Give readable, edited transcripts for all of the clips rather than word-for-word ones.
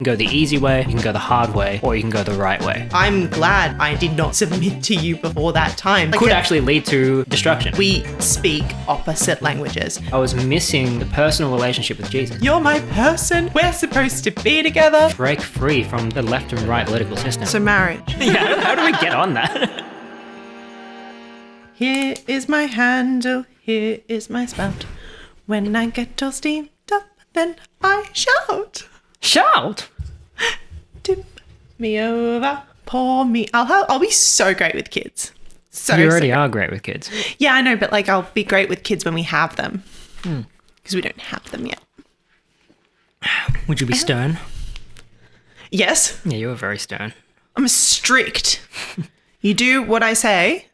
can go the easy way, you can go the hard way, or you can go the right way. I'm glad I did not submit to you before that time. Could actually lead to destruction. We speak opposite languages. I was missing the personal relationship with Jesus. You're my person. We're supposed to be together. Break free from the left and right political system. So marriage. Yeah, how do we get on that? Here is my handle, here is my spout. When I get all steamed up, then I shout. Shout! Tip me over, pour me. I'll be so great with kids. You already are great with kids. Yeah, I know, but like I'll be great with kids when we have them. Because we don't have them yet. Would you be stern? Yes. Yeah, you were very stern. I'm strict. You do what I say,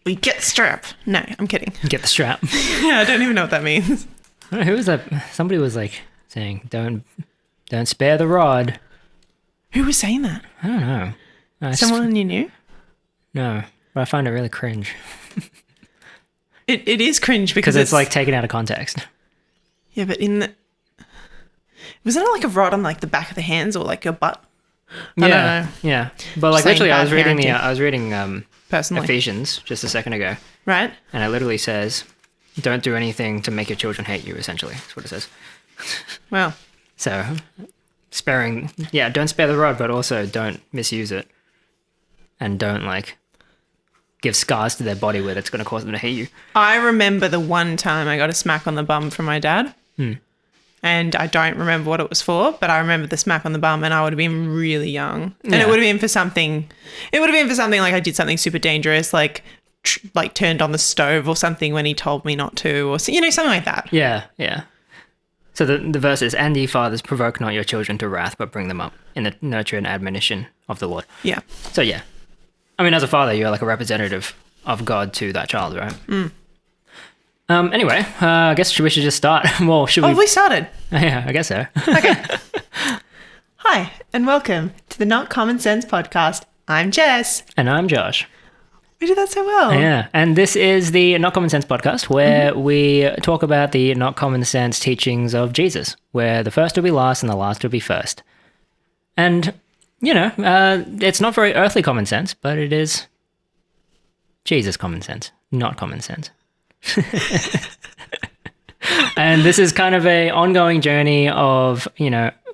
we get the strap. No, I'm kidding. Get the strap. Yeah, I don't even know what that means. I don't know, who was that? Somebody was like saying, don't spare the rod. Who was saying that? I don't know. Someone you knew? No, but I find it really cringe. It is cringe because it's like taken out of context. Yeah, but wasn't it like a rod on like the back of the hands or like your butt? I don't know. Yeah. But like Saying literally, I bad was reading Personally. Ephesians just a second ago, Right? and it literally says, "Don't do anything to make your children hate you." Essentially, that's what it says. Well. So, don't spare the rod, but also don't misuse it, and don't like give scars to their body where it's going to cause them to hate you. I remember the one time I got a smack on the bum from my dad. And I don't remember what it was for, but I remember the smack on the bum, and I would have been really young. And it would have been for something. It would have been for something like I did something super dangerous, like turned on the stove or something when he told me not to, or something like that. Yeah. So the verse is, "And ye fathers, provoke not your children to wrath, but bring them up in the nurture and admonition of the Lord." Yeah. So yeah, I mean, as a father, you're like a representative of God to that child, right? Anyway, I guess we should just start. Well, should we? Oh, we started. Yeah, I guess so. Okay. Hi, and welcome to the Not Common Sense podcast. I'm Jess. And I'm Josh. We did that so well. Yeah, and this is the Not Common Sense podcast, where we talk about the not common sense teachings of Jesus, where the first will be last and the last will be first. And, it's not very earthly common sense, but it is Jesus common sense, not common sense. And this is kind of a ongoing journey of,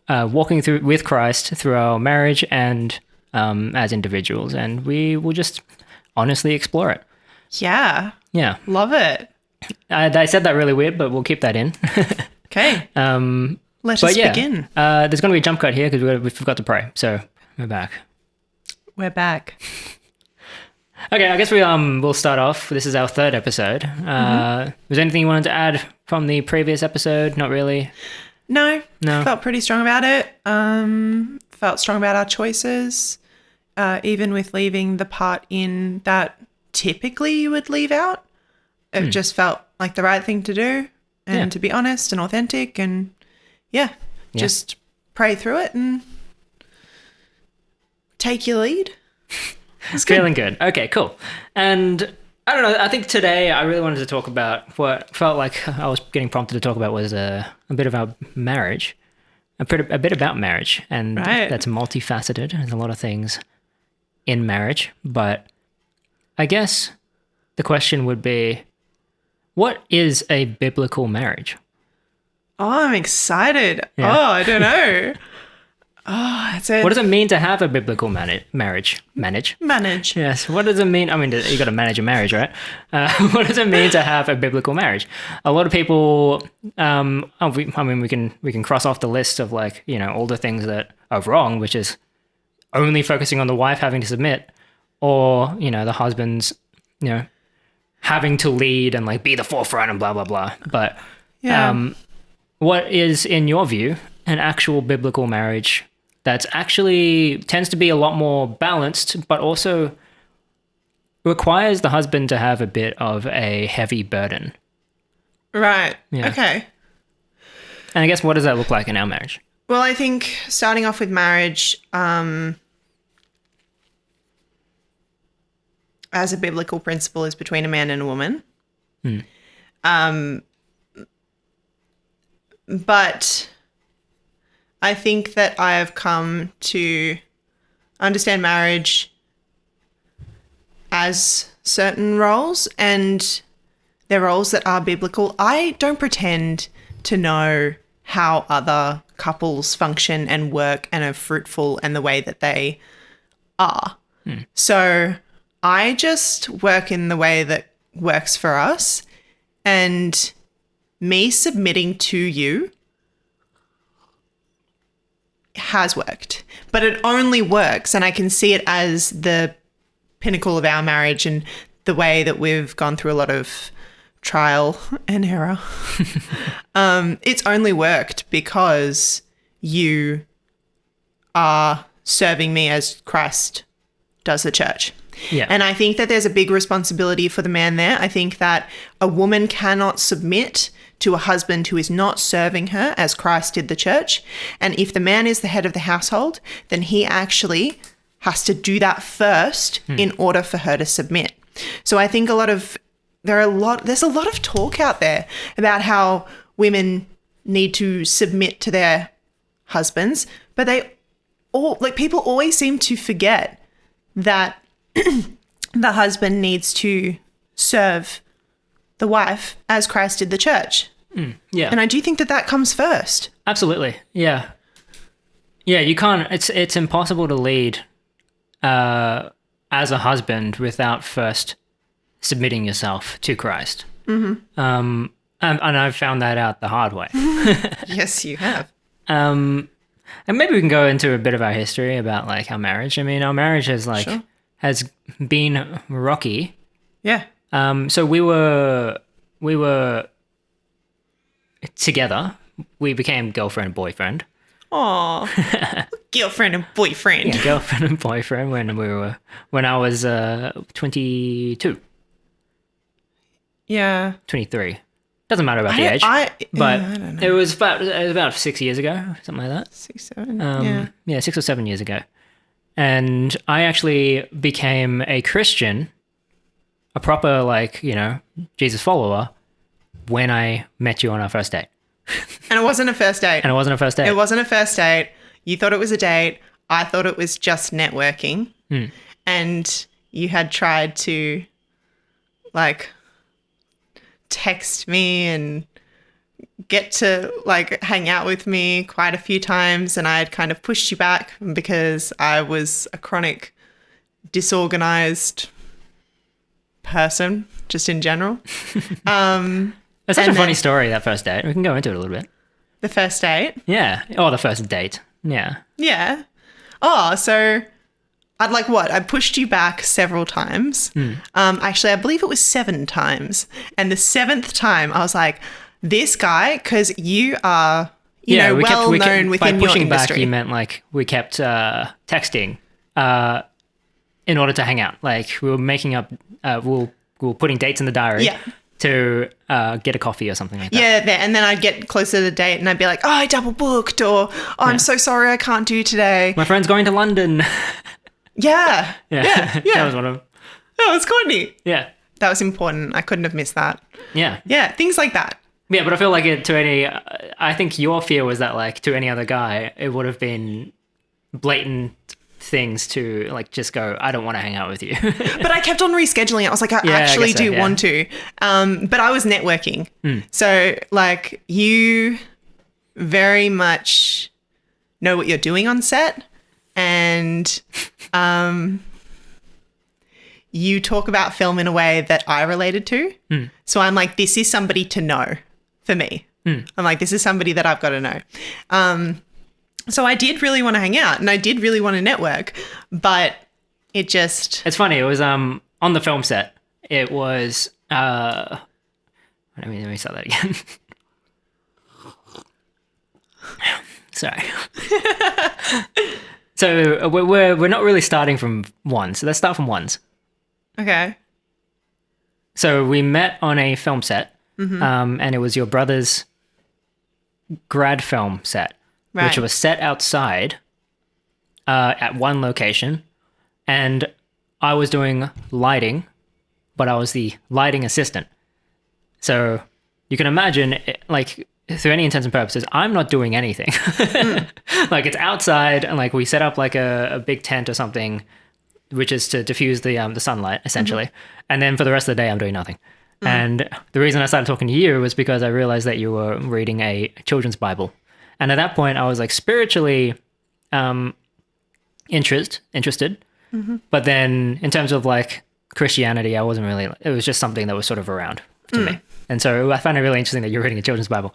walking through with Christ through our marriage and as individuals, and we will just honestly explore it. Yeah. Yeah. Love it. I said that really weird, but we'll keep that in. Okay. Let us begin. There's going to be a jump cut here because we forgot to pray. So we're back. We're back. Okay, I guess we'll start off. This is our third episode. Was there anything you wanted to add from the previous episode? Not really. No. No. Felt pretty strong about it. Felt strong about our choices. Even with leaving the part in that typically you would leave out. It just felt like the right thing to do, and to be honest and authentic, and just pray through it and take your lead. It's feeling good. Okay, cool. And I don't know, I think today I really wanted to talk about what felt like I was getting prompted to talk about was a bit about marriage, a bit about marriage, and that's multifaceted. There's a lot of things in marriage, but I guess the question would be, what is a biblical marriage? Oh, I'm excited. Yeah. Oh, I don't know. What does it mean to have a biblical marriage? Manage? Yes. What does it mean? I mean, you got to manage a marriage, right? What does it mean to have a biblical marriage? A lot of people, we can cross off the list of all the things that are wrong, which is only focusing on the wife having to submit, or, the husband's, having to lead and be the forefront and blah, blah, blah. But what is, in your view, an actual biblical marriage that's actually tends to be a lot more balanced, but also requires the husband to have a bit of a heavy burden? Right. Yeah. Okay. And I guess, what does that look like in our marriage? Well, I think starting off with marriage, as a biblical principle, is between a man and a woman. But I think that I have come to understand marriage as certain roles, and they're roles that are biblical. I don't pretend to know how other couples function and work and are fruitful and the way that they are. So I just work in the way that works for us, and me submitting to you has worked, but it only works, and I can see it as the pinnacle of our marriage and the way that we've gone through a lot of trial and error. It's only worked because you are serving me as Christ does the church. Yeah. And I think that there's a big responsibility for the man there. I think that a woman cannot submit to a husband who is not serving her as Christ did the church. And if the man is the head of the household, then he actually has to do that first in order for her to submit. So I think there's a lot of talk out there about how women need to submit to their husbands, but people always seem to forget that the husband needs to serve the wife as Christ did the church. Yeah. And I do think that comes first. Absolutely. Yeah. Yeah, you can't, it's impossible to lead as a husband without first submitting yourself to Christ. And I've found that out the hard way. Yes, you have. And maybe we can go into a bit of our history about like our marriage. I mean, our marriage has been rocky. Yeah. So we were together. We became girlfriend and boyfriend. Aw, girlfriend and boyfriend. Yeah, girlfriend and boyfriend when I was 22. Yeah. 23. Doesn't matter about the age. I don't know. It was about 6 years ago, something like that. 6, 7. Yeah, 6 or 7 years ago. And I actually became a Christian, a proper Jesus follower, when I met you on our first date. And it wasn't a first date. It wasn't a first date. You thought it was a date. I thought it was just networking. And you had tried to text me and get to hang out with me quite a few times, and I had kind of pushed you back because I was a chronic disorganized person just in general. It's such a funny story, that first date. We can go into it a little bit. The first date? Yeah. Oh, the first date. Yeah. Yeah. Oh, so I pushed you back several times. Actually, I believe it was 7 times. And the 7th time, I was like, this guy, because you are, well known within your industry. By pushing back, you meant we kept texting in order to hang out. We were making up, we were putting dates in the diary. Yeah. To get a coffee or something like that. Yeah, and then I'd get closer to the date and I'd be like, oh, I double booked, or I'm so sorry I can't do today. My friend's going to London. Yeah. That was one of them. That was Courtney. Yeah. That was important. I couldn't have missed that. Yeah. Yeah, things like that. Yeah, but I feel like I think your fear was that to any other guy, it would have been blatant things to just go, I don't want to hang out with you. But I kept on rescheduling it. I was like, I actually do want to. But I was networking. So you very much know what you're doing on set, and you talk about film in a way that I related to. So I'm like, this is somebody to know for me. I'm like, this is somebody that I've got to know. So I did really want to hang out and I did really want to network, but it's funny. It was on the film set. It was let me start that again. Sorry. So we're not really starting from 1. So let's start from 1s. Okay. So we met on a film set, and it was your brother's grad film set. Right. Which was set outside at one location, and I was doing lighting, but I was the lighting assistant. So you can imagine, through any intents and purposes, I'm not doing anything. Like it's outside, and like we set up like a big tent or something, which is to diffuse the sunlight essentially. And then for the rest of the day, I'm doing nothing. And the reason I started talking to you was because I realized that you were reading a children's Bible. And at that point, I was like spiritually interested. But then in terms of like Christianity, I wasn't really, it was just something that was sort of around to me. And so I found it really interesting that you're reading a children's Bible.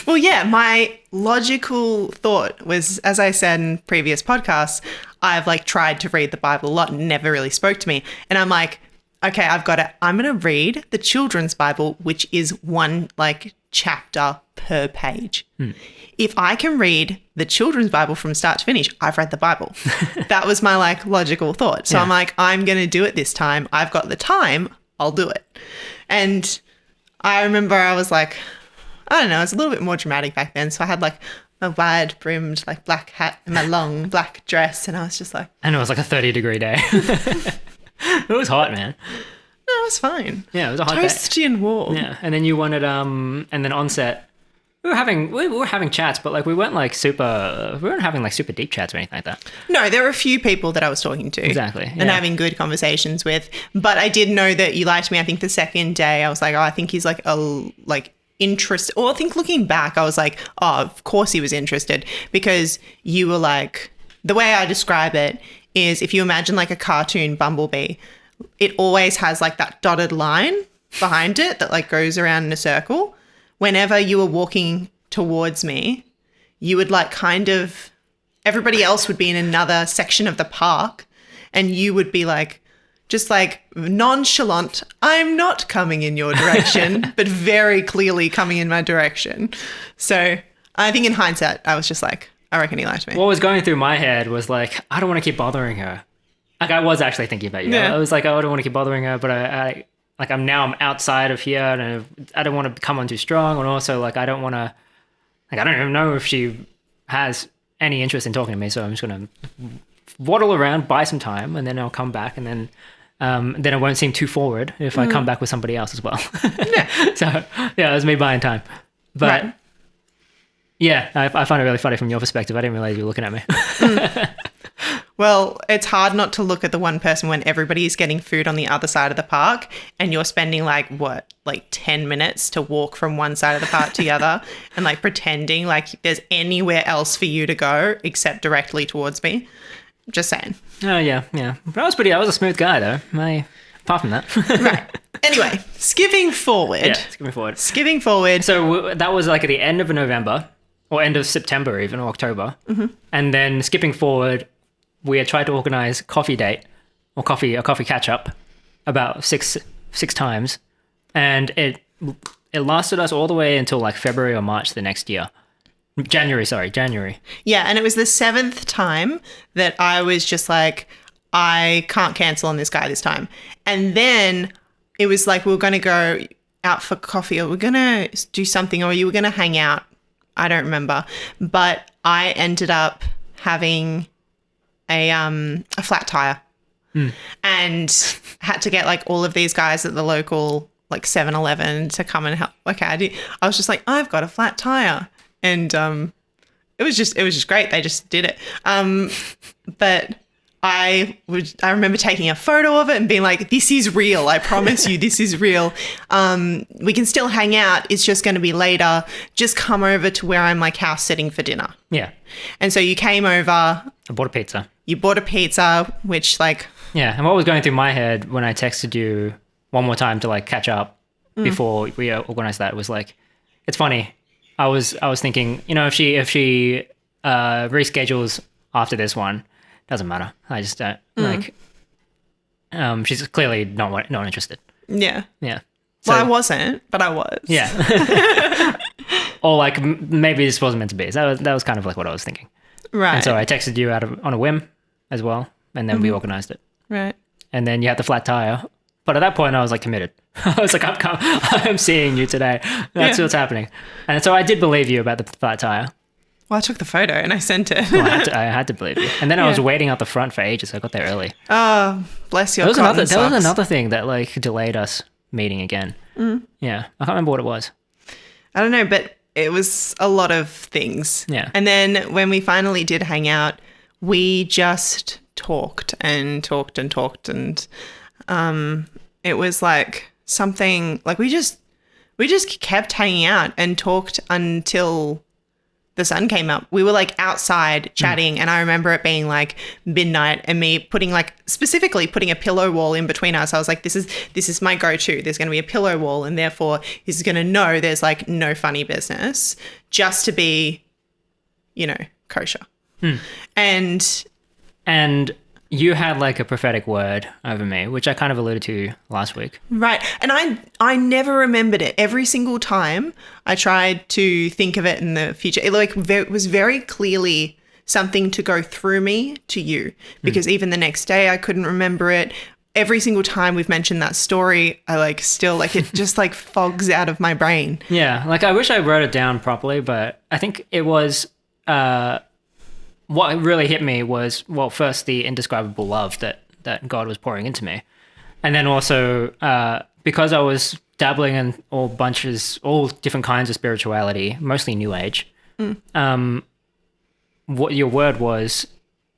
Well, yeah, my logical thought was, as I said in previous podcasts, I've like tried to read the Bible a lot and never really spoke to me. And I'm like, okay, I'm going to read the children's Bible, which is one like chapter per page. If I can read the children's Bible from start to finish, I've read the Bible. That was my like logical thought. So I'm like, I'm going to do it this time. I've got the time. I'll do it. And I remember I was like, I don't know, it was a little bit more dramatic back then. So I had like a wide brimmed like black hat and my long black dress. And I was just like. And it was like a 30-degree day. It was hot, man. No, it was fine. Yeah, it was a hot day. Toasty and warm. Yeah, and then you wanted, and then on set, we were having chats, but like we weren't having like super deep chats or anything like that. No, there were a few people that I was talking to. Exactly. And having good conversations with. But I did know that you liked me. I think the second day I was like, oh, I think he's like interested. Or I think looking back, I was like, oh, of course he was interested, because you were like, the way I describe it is if you imagine like a cartoon bumblebee, it always has like that dotted line behind it that like goes around in a circle. Whenever you were walking towards me, you would like kind of, everybody else would be in another section of the park and you would be like, just like nonchalant, I'm not coming in your direction, but very clearly coming in my direction. So I think in hindsight, I was just like, I reckon he liked me. What was going through my head was like, I don't want to keep bothering her. Like I was actually thinking about you. Yeah. I was like, oh, I don't want to keep bothering her, but I'm outside of here and I don't want to come on too strong. And also like, I don't want to, like, I don't even know if she has any interest in talking to me. So I'm just going to waddle around, buy some time, and then I'll come back. And then it won't seem too forward if I come back with somebody else as well. Yeah. So yeah, it was me buying time. But right. Yeah, I find it really funny from your perspective. I didn't realize you were looking at me. Well, it's hard not to look at the one person when everybody is getting food on the other side of the park and you're spending like 10 minutes to walk from one side of the park to the other and like pretending like there's anywhere else for you to go except directly towards me. Just saying. Oh, yeah. But I was a smooth guy though. Apart from that. Right. Anyway, skipping forward. Yeah, skipping forward. So that was like at the end of November or end of September even, or October. Mm-hmm. And then skipping forward, we had tried to organize coffee date or a coffee catch up about six times. And it lasted us all the way until like February or March the next year. January. Yeah, and it was the 7th time that I was just like, I can't cancel on this guy this time. And then it was like we were going to go out for coffee or we're going to do something or you were going to hang out. I don't remember. But I ended up having a flat tire and had to get like all of these guys at the local like 7-Eleven to come and help. Okay, I was just like, I've got a flat tire. And it was just great. They just did it. But I remember taking a photo of it and being like, this is real. I promise you, this is real. We can still hang out. It's just going to be later. Just come over to where I'm like house sitting for dinner. Yeah. And so you came over. I bought a pizza. You bought a pizza, which like. Yeah. And what was going through my head when I texted you one more time to like catch up before we organized that was like, it's funny. I was thinking, if she reschedules after this one, doesn't matter. I just don't like. She's clearly not interested. Yeah. Yeah. So, well, I wasn't, but I was. Yeah. Or like maybe this wasn't meant to be. So that was kind of like what I was thinking. Right. And so I texted you on a whim as well, and then we organized it. Right. And then you had the flat tire, but at that point I was like committed. I was like, I'm seeing you today. That's what's happening. And so I did believe you about the flat tire. Well, I took the photo and I sent it. Well, I had to believe you. And then I was waiting out the front for ages. So I got there early. Oh, bless your There was another thing that like delayed us meeting again. Yeah. I can't remember what it was. I don't know, but it was a lot of things. Yeah. And then when we finally did hang out, we just talked and talked and talked. And it was like something like we just kept hanging out and talked until the sun came up. We were like outside chatting, and I remember it being like midnight and me specifically putting a pillow wall in between us. I was like, this is my go-to. There's going to be a pillow wall, and therefore he's going to know there's like no funny business, just to be, kosher. And you had like a prophetic word over me, which I kind of alluded to last week. Right. And I never remembered it. Every single time I tried to think of it in the future, it was very clearly something to go through me to you, because even the next day I couldn't remember it. Every single time we've mentioned that story, I it just like fogs out of my brain. Yeah. Like I wish I wrote it down properly, but I think it was, what really hit me was, well, first the indescribable love that God was pouring into me. And then also, because I was dabbling in all different kinds of spirituality, mostly New Age, what your word was,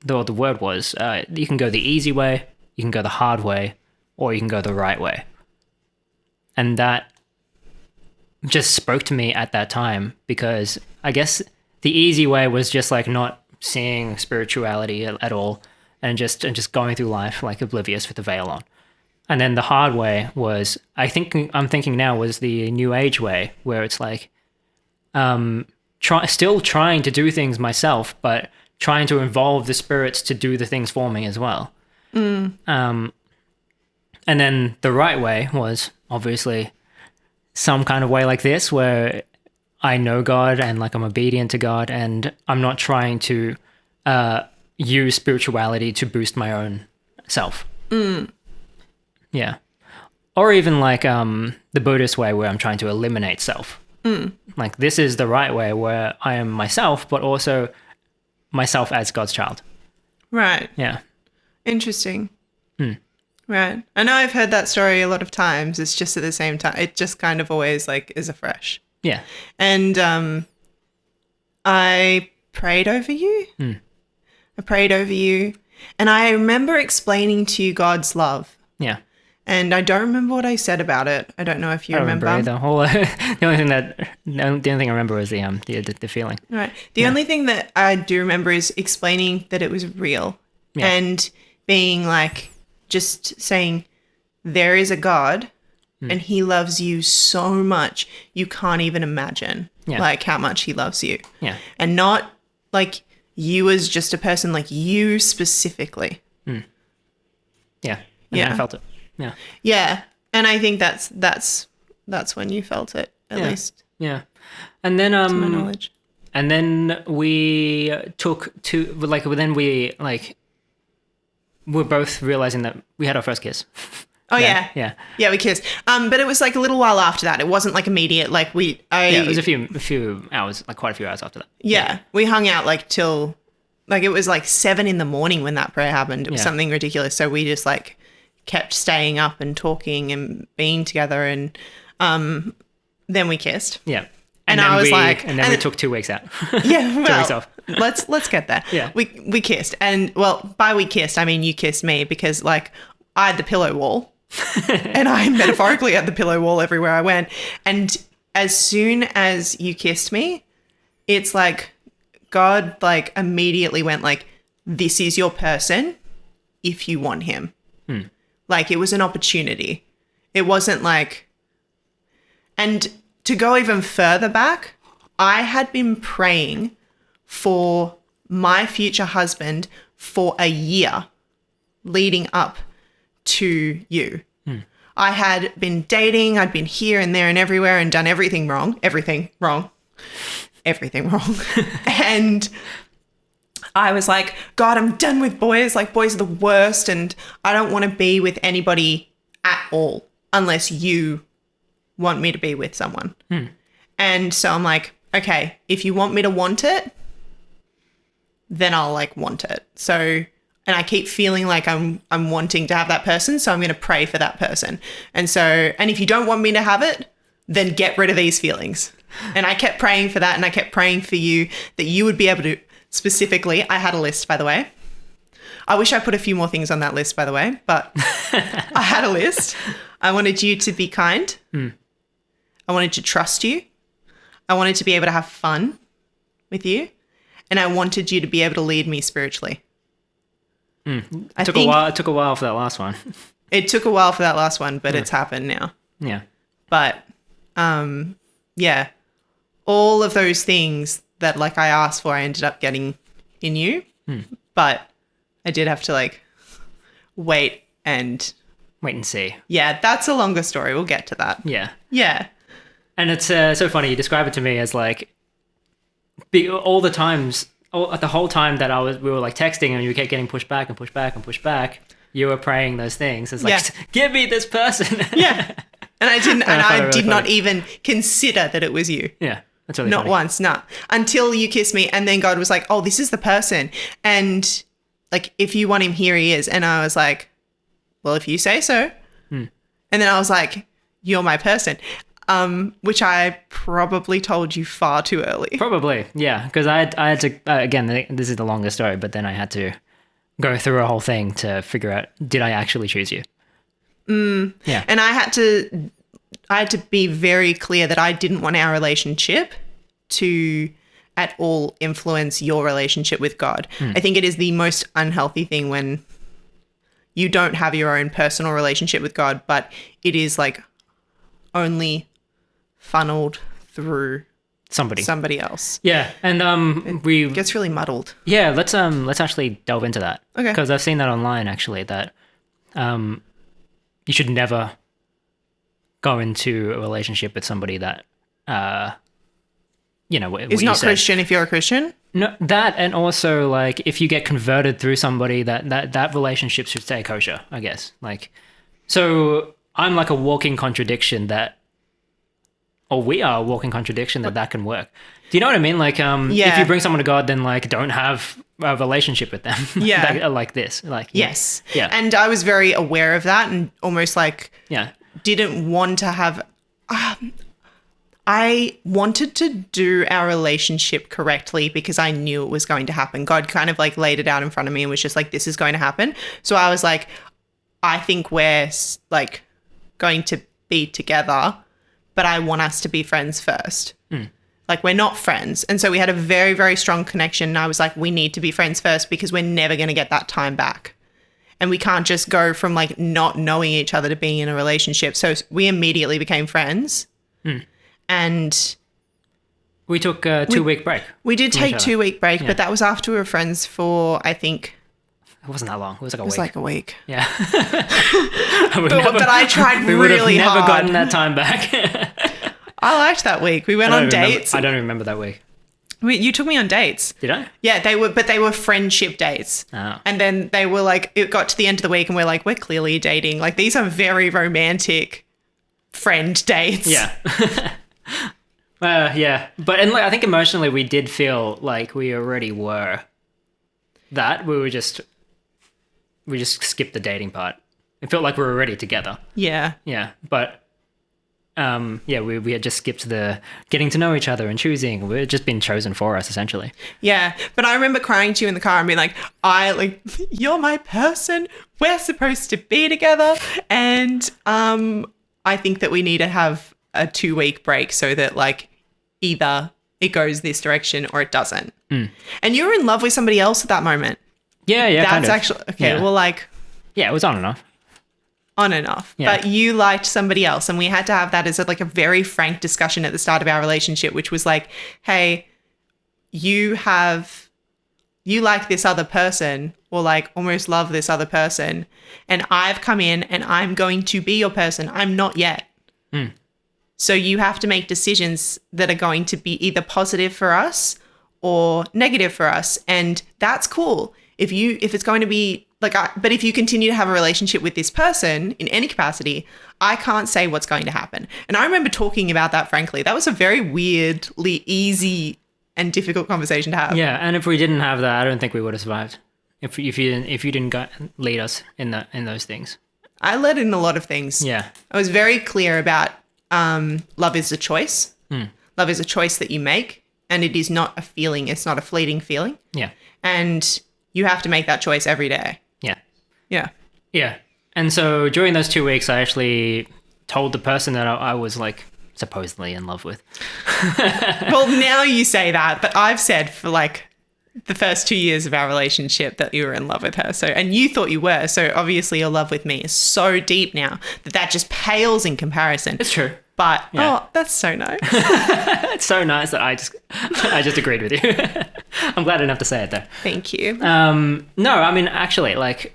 the word was, you can go the easy way, you can go the hard way, or you can go the right way. And that just spoke to me at that time, because I guess the easy way was just like not seeing spirituality at all, and just going through life like oblivious with the veil on. And then the hard way was, I'm thinking now, was the New Age way, where it's like still trying to do things myself, but trying to involve the spirits to do the things for me as well. And then the right way was obviously some kind of way like this, where I know God and like I'm obedient to God, and I'm not trying to use spirituality to boost my own self. Yeah. Or even like the Buddhist way, where I'm trying to eliminate self. Like this is the right way, where I am myself, but also myself as God's child. Right. Yeah. Interesting. Right. I know I've heard that story a lot of times. It's just at the same time, it just kind of always like is afresh. Yeah. And I prayed over you. I prayed over you. And I remember explaining to you God's love. Yeah. And I don't remember what I said about it. I don't know if you remember. The only thing I remember was the feeling. Right. The only thing that I do remember is explaining that it was real, and being like, just saying, there is a God and he loves you so much you can't even imagine like how much he loves you. Yeah. And not like you as just a person, like you specifically. Yeah. And I felt it. Yeah. Yeah. And I think that's when you felt it, at least. Yeah. And then to my knowledge. And then we we're both realizing that we had our first kiss. Oh yeah. Yeah, we kissed. But it was like a little while after that. It wasn't like immediate. Like it was a few hours, like quite a few hours after that. Yeah. We hung out like till like it was like 7 a.m. when that prayer happened. It was something ridiculous. So we just like kept staying up and talking and being together, and then we kissed. Yeah. And I was like, and then we took 2 weeks out. Yeah, well, 2 weeks off. let's get there. Yeah. We kissed, and well, by we kissed, I mean you kissed me, because like I had the pillow wall, and I metaphorically had the pillow wall everywhere I went. And as soon as you kissed me, it's like God like immediately went like, this is your person if you want him. Like it was an opportunity. It wasn't like, and to go even further back, I had been praying for my future husband for a year leading up to you. I had been dating, I'd been here and there and everywhere and done everything wrong. And I was like, God, I'm done with boys. Like boys are the worst, and I don't want to be with anybody at all unless you want me to be with someone. And so I'm like, okay, if you want me to want it, then I'll like want it. So, and I keep feeling like I'm wanting to have that person, so I'm going to pray for that person. And so, and if you don't want me to have it, then get rid of these feelings. And I kept praying for that, and I kept praying for you that you would be able to, specifically, I had a list, by the way. I wish I put a few more things on that list, by the way, but I had a list. I wanted you to be kind. I wanted to trust you. I wanted to be able to have fun with you. And I wanted you to be able to lead me spiritually. It took a while for that last one. It took a while for that last one, but it's happened now. Yeah. But, yeah, all of those things that like I asked for, I ended up getting in you. But I did have to like wait and see. Yeah, that's a longer story. We'll get to that. Yeah. Yeah. And it's so funny. You describe it to me as like all the times, the whole time that we were like texting and you kept getting pushed back and pushed back and pushed back. You were praying those things. It's like, give me this person. Yeah. And I didn't, and I did not even consider that it was you. Yeah. That's really not funny. once, no. Until you kissed me, and then God was like, oh, this is the person. And like, if you want him, here he is. And I was like, well, if you say so. And then I was like, you're my person. Which I probably told you far too early. Probably, yeah. Because I had to, again, this is the longest story, but then I had to go through a whole thing to figure out, did I actually choose you? Yeah. And I had to be very clear that I didn't want our relationship to at all influence your relationship with God. I think it is the most unhealthy thing when you don't have your own personal relationship with God, but it is like only funneled through somebody else. Yeah, and it gets really muddled. Yeah, let's actually delve into that. Okay. Because I've seen that online actually, that you should never go into a relationship with somebody that is not Christian if you're a Christian. No, that, and also like if you get converted through somebody, that relationship should stay kosher, I guess. Like, so I'm like a walking contradiction we are a walking contradiction that can work. Do you know what I mean? Like, if you bring someone to God, then like don't have a relationship with them. Yeah. like this. Like, yes. Yeah. And I was very aware of that and almost like didn't want to have... I wanted to do our relationship correctly because I knew it was going to happen. God kind of like laid it out in front of me and was just like, this is going to happen. So I was like, I think we're like going to be together, but I want us to be friends first. Like, we're not friends. And so we had a very, very strong connection. And I was like, we need to be friends first because we're never going to get that time back. And we can't just go from like not knowing each other to being in a relationship. So we immediately became friends. And we took a 2-week break. We did take 2-week break, but that was after we were friends for, I think... It wasn't that long. It was like a week. It was like a week. Yeah. but I tried really hard. We would have never gotten that time back. I liked that week. We went on dates. I don't remember that week. You took me on dates. Did I? Yeah, they were friendship dates. Oh. And then they were like, it got to the end of the week and we're like, we're clearly dating. Like, these are very romantic friend dates. Yeah. Yeah. But and like, I think emotionally we did feel like we already were that. We just skipped the dating part. It felt like we were already together. Yeah. Yeah. But we had just skipped the getting to know each other and choosing. We'd just been chosen for us, essentially. Yeah. But I remember crying to you in the car and being like, you're my person. We're supposed to be together. And I think that we need to have a 2-week break so that like either it goes this direction or it doesn't. And you were in love with somebody else at that moment. Yeah. That's kind of. actually, okay. Yeah. Well, like. Yeah, it was on and off. On and off. Yeah. But you liked somebody else. And we had to have that as like a very frank discussion at the start of our relationship, which was like, hey, you like this other person or like almost love this other person. And I've come in and I'm going to be your person. I'm not yet. So you have to make decisions that are going to be either positive for us or negative for us. And that's cool. If it's going to be like, but if you continue to have a relationship with this person in any capacity, I can't say what's going to happen. And I remember talking about that, frankly. That was a very weirdly easy and difficult conversation to have. Yeah. And if we didn't have that, I don't think we would have survived. If you didn't lead us in those things. I led in a lot of things. Yeah. I was very clear about love is a choice. Love is a choice that you make, and it is not a feeling. It's not a fleeting feeling. Yeah. And you have to make that choice every day. Yeah. Yeah. Yeah. And so during those 2 weeks, I actually told the person that I was like supposedly in love with. Well, now you say that, but I've said for like the first 2 years of our relationship that you were in love with her. So, and you thought you were. So obviously your love with me is so deep now that just pales in comparison. It's true. But, Yeah. oh, that's so nice. It's so nice that I just agreed with you. I'm glad I didn't have to say it though. Thank you. No, I mean, actually, like,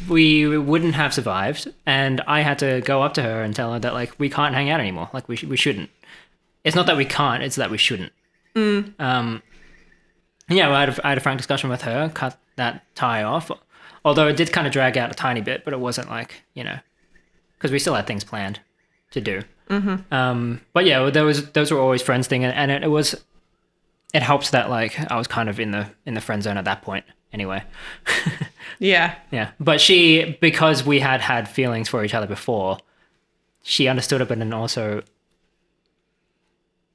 we wouldn't have survived, and I had to go up to her and tell her that, like, we can't hang out anymore. Like, we shouldn't. It's not that we can't, it's that we shouldn't. Yeah, I had a frank discussion with her, cut that tie off, although it did kind of drag out a tiny bit, but it wasn't like, because we still had things planned to do. But yeah, those were always friends thing, and it helps that, like, I was kind of in the friend zone at that point anyway. Yeah. Yeah, but because we had feelings for each other before, she understood it, but then also,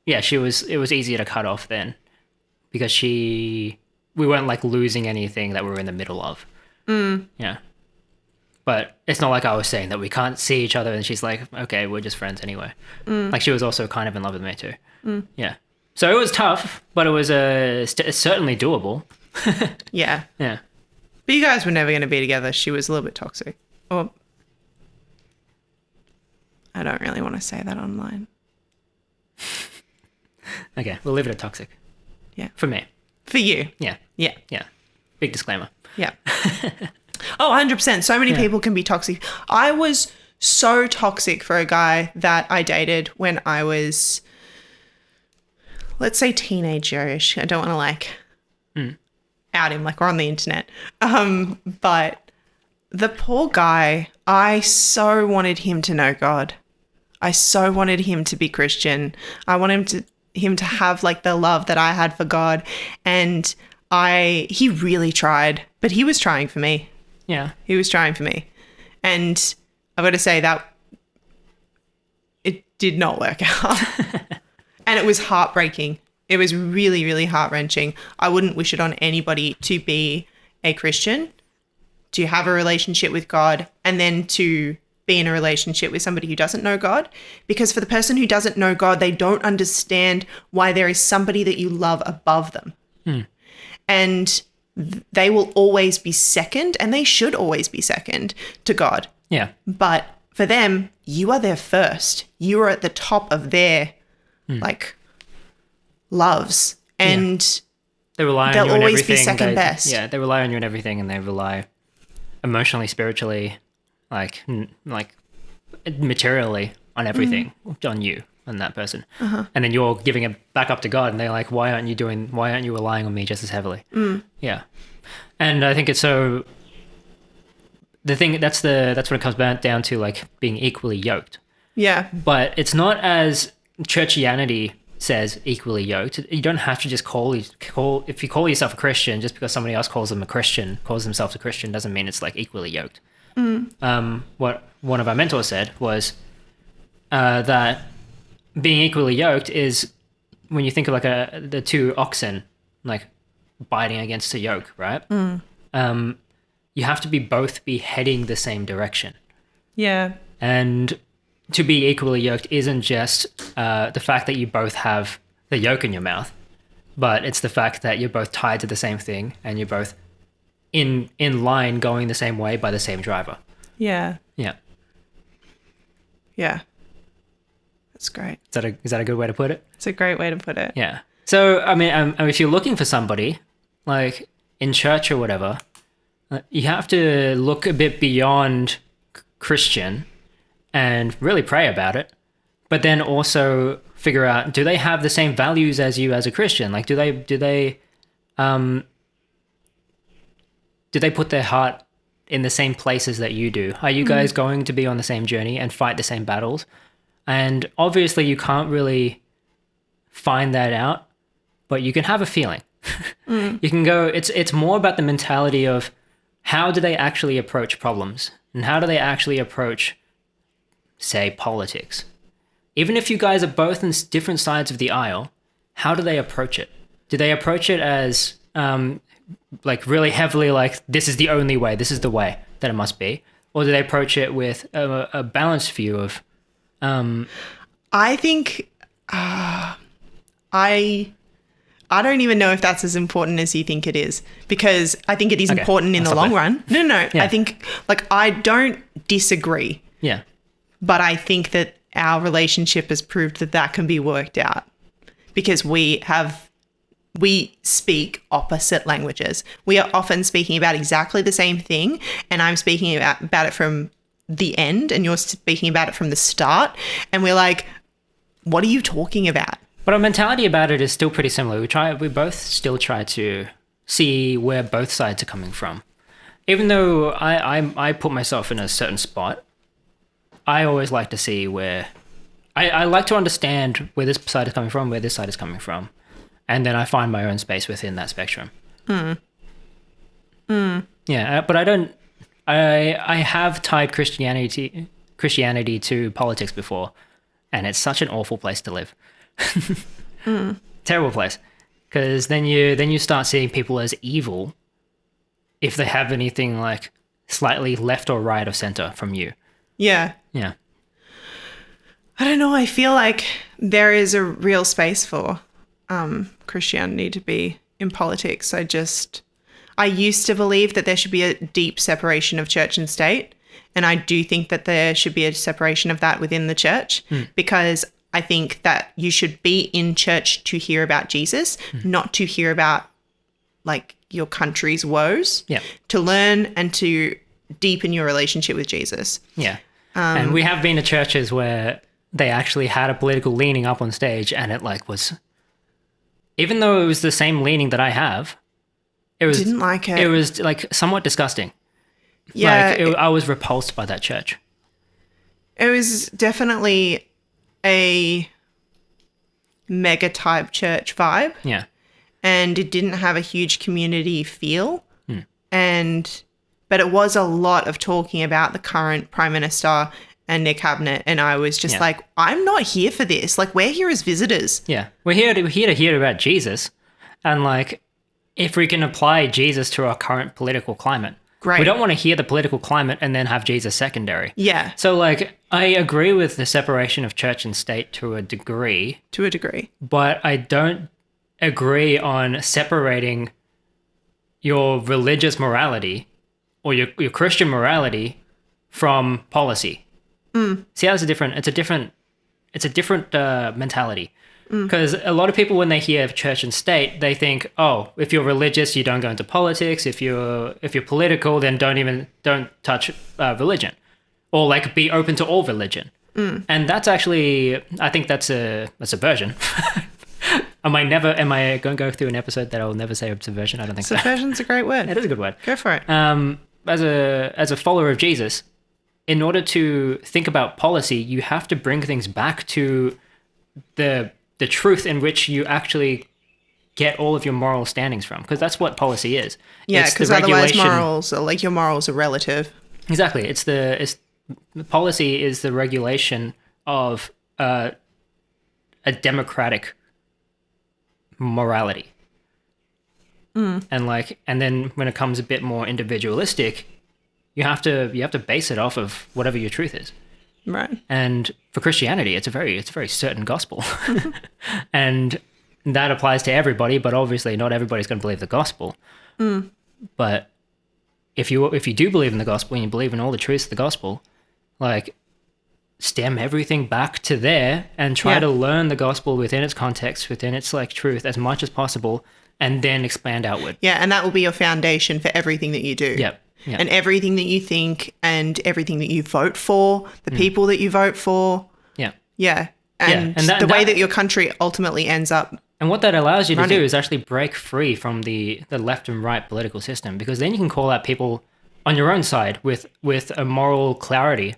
yeah, it was easier to cut off then, because we weren't like losing anything that we were in the middle of. Yeah. But it's not like I was saying that we can't see each other and she's like, okay, we're just friends anyway. Like, she was also kind of in love with me too. Yeah. So it was tough, but it was certainly doable. Yeah. Yeah. But you guys were never going to be together. She was a little bit toxic. Or I don't really want to say that online. Okay, we'll leave it at toxic. Yeah. For me. For you. Yeah. Yeah. Yeah. Big disclaimer. Yeah. Oh, 100%. So many people can be toxic. I was so toxic for a guy that I dated when I was, let's say, teenager-ish. I don't want to like out him like we're on the internet. But the poor guy, I so wanted him to know God. I so wanted him to be Christian. I wanted him to have like the love that I had for God. And he really tried, but he was trying for me. Yeah. He was trying for me. And I've got to say that it did not work out. And it was heartbreaking. It was really, really heart-wrenching. I wouldn't wish it on anybody to be a Christian, to have a relationship with God, and then to be in a relationship with somebody who doesn't know God. Because for the person who doesn't know God, they don't understand why there is somebody that you love above them. And they will always be second, and they should always be second to God. Yeah. But for them, you are their first. You are at the top of their like loves, and they rely on they'll you and always everything. be second best. Yeah, they rely on you and everything, and they rely emotionally, spiritually, like materially on everything, on you and that person. And then you're giving it back up to God, and they're like, why aren't you relying on me just as heavily? Yeah. And I think it's so, the thing that's what it comes back down to, like being equally yoked. Yeah. But it's not as churchianity says equally yoked. You don't have to just if you call yourself a Christian, just because somebody else calls themselves a Christian, doesn't mean it's like equally yoked. What one of our mentors said was that being equally yoked is when you think of like the two oxen like biting against a yoke, right? You have to both be heading the same direction. Yeah. And to be equally yoked isn't just the fact that you both have the yoke in your mouth, but it's the fact that you're both tied to the same thing and you're both in line going the same way by the same driver. Yeah. Yeah. Yeah. That's great. Is that a good way to put it? It's a great way to put it. Yeah. So, I mean, if you're looking for somebody, like in church or whatever, you have to look a bit beyond Christian and really pray about it, but then also figure out, do they have the same values as you as a Christian? Like, do they put their heart in the same places that you do? Are you guys going to be on the same journey and fight the same battles? And obviously you can't really find that out, but you can have a feeling. You can go, it's more about the mentality of how do they actually approach problems, and how do they actually approach, say, politics. even if you guys are both on different sides of the aisle, how do they approach it? Do they approach it as like really heavily like this is the only way, this is the way that it must be? Or do they approach it with a balanced view of... I think I don't even know if that's as important as you think it is, because I think it is important in the long run. No. Yeah. I think, like, I don't disagree. Yeah. But I think that our relationship has proved that can be worked out, because we speak opposite languages. We are often speaking about exactly the same thing, and I'm speaking about it from the end, and you're speaking about it from the start, and we're like, what are you talking about? But our mentality about it is still pretty similar. We both still try to see where both sides are coming from. Even though I put myself in a certain spot, I always like to see where... I like to understand where this side is coming from, where this side is coming from. And then I find my own space within that spectrum. Yeah, but I don't... I have tied Christianity to politics before, and it's such an awful place to live. Terrible place. Because then you start seeing people as evil if they have anything like slightly left or right of center from you. Yeah. I don't know. I feel like there is a real space for Christianity to be in politics. I used to believe that there should be a deep separation of church and state. And I do think that there should be a separation of that within the church, because I think that you should be in church to hear about Jesus, not to hear about like your country's woes, to learn and to deepen your relationship with Jesus. Yeah. And we have been to churches where they actually had a political leaning up on stage, and it like was, even though it was the same leaning that I have, didn't like it. It was like somewhat disgusting. Yeah. Like I was repulsed by that church. It was definitely a mega type church vibe. Yeah. And it didn't have a huge community feel. But it was a lot of talking about the current prime minister and their cabinet, and I was just like, I'm not here for this. Like, we're here as visitors. Yeah. We're here to hear about Jesus, and like if we can apply Jesus to our current political climate. Great. We don't want to hear the political climate and then have Jesus secondary. Yeah. So, like, I agree with the separation of church and state to a degree. But I don't agree on separating your religious morality or your Christian morality from policy. See, that's it's a different mentality. Because a lot of people, when they hear church and state, they think, oh, if you're religious, you don't go into politics. If you're political, then don't touch religion, or like be open to all religion. And that's actually, I think that's a subversion. Am I going to go through an episode that I'll never say subversion? I don't think so. Subversion's a great word. It is a good word. Go for it. As a follower of Jesus, in order to think about policy, you have to bring things back to the truth in which you actually get all of your moral standings from, because that's what policy is. Yeah, because otherwise morals, like your morals are relative. Exactly. The policy is the regulation of a democratic morality. And then when it comes a bit more individualistic, you have to base it off of whatever your truth is. Right. And for Christianity, it's a very certain gospel. And that applies to everybody, but obviously not everybody's going to believe the gospel. But if you do believe in the gospel and you believe in all the truths of the gospel, like, stem everything back to there and try to learn the gospel within its context, within its like truth as much as possible, and then expand outward. Yeah, and that will be your foundation for everything that you do. Yep. Yeah. And everything that you think and everything that you vote for, the people that you vote for. Yeah. Yeah. And the way that your country ultimately ends up. And what that allows you to do is actually break free from the left and right political system, because then you can call out people on your own side with a moral clarity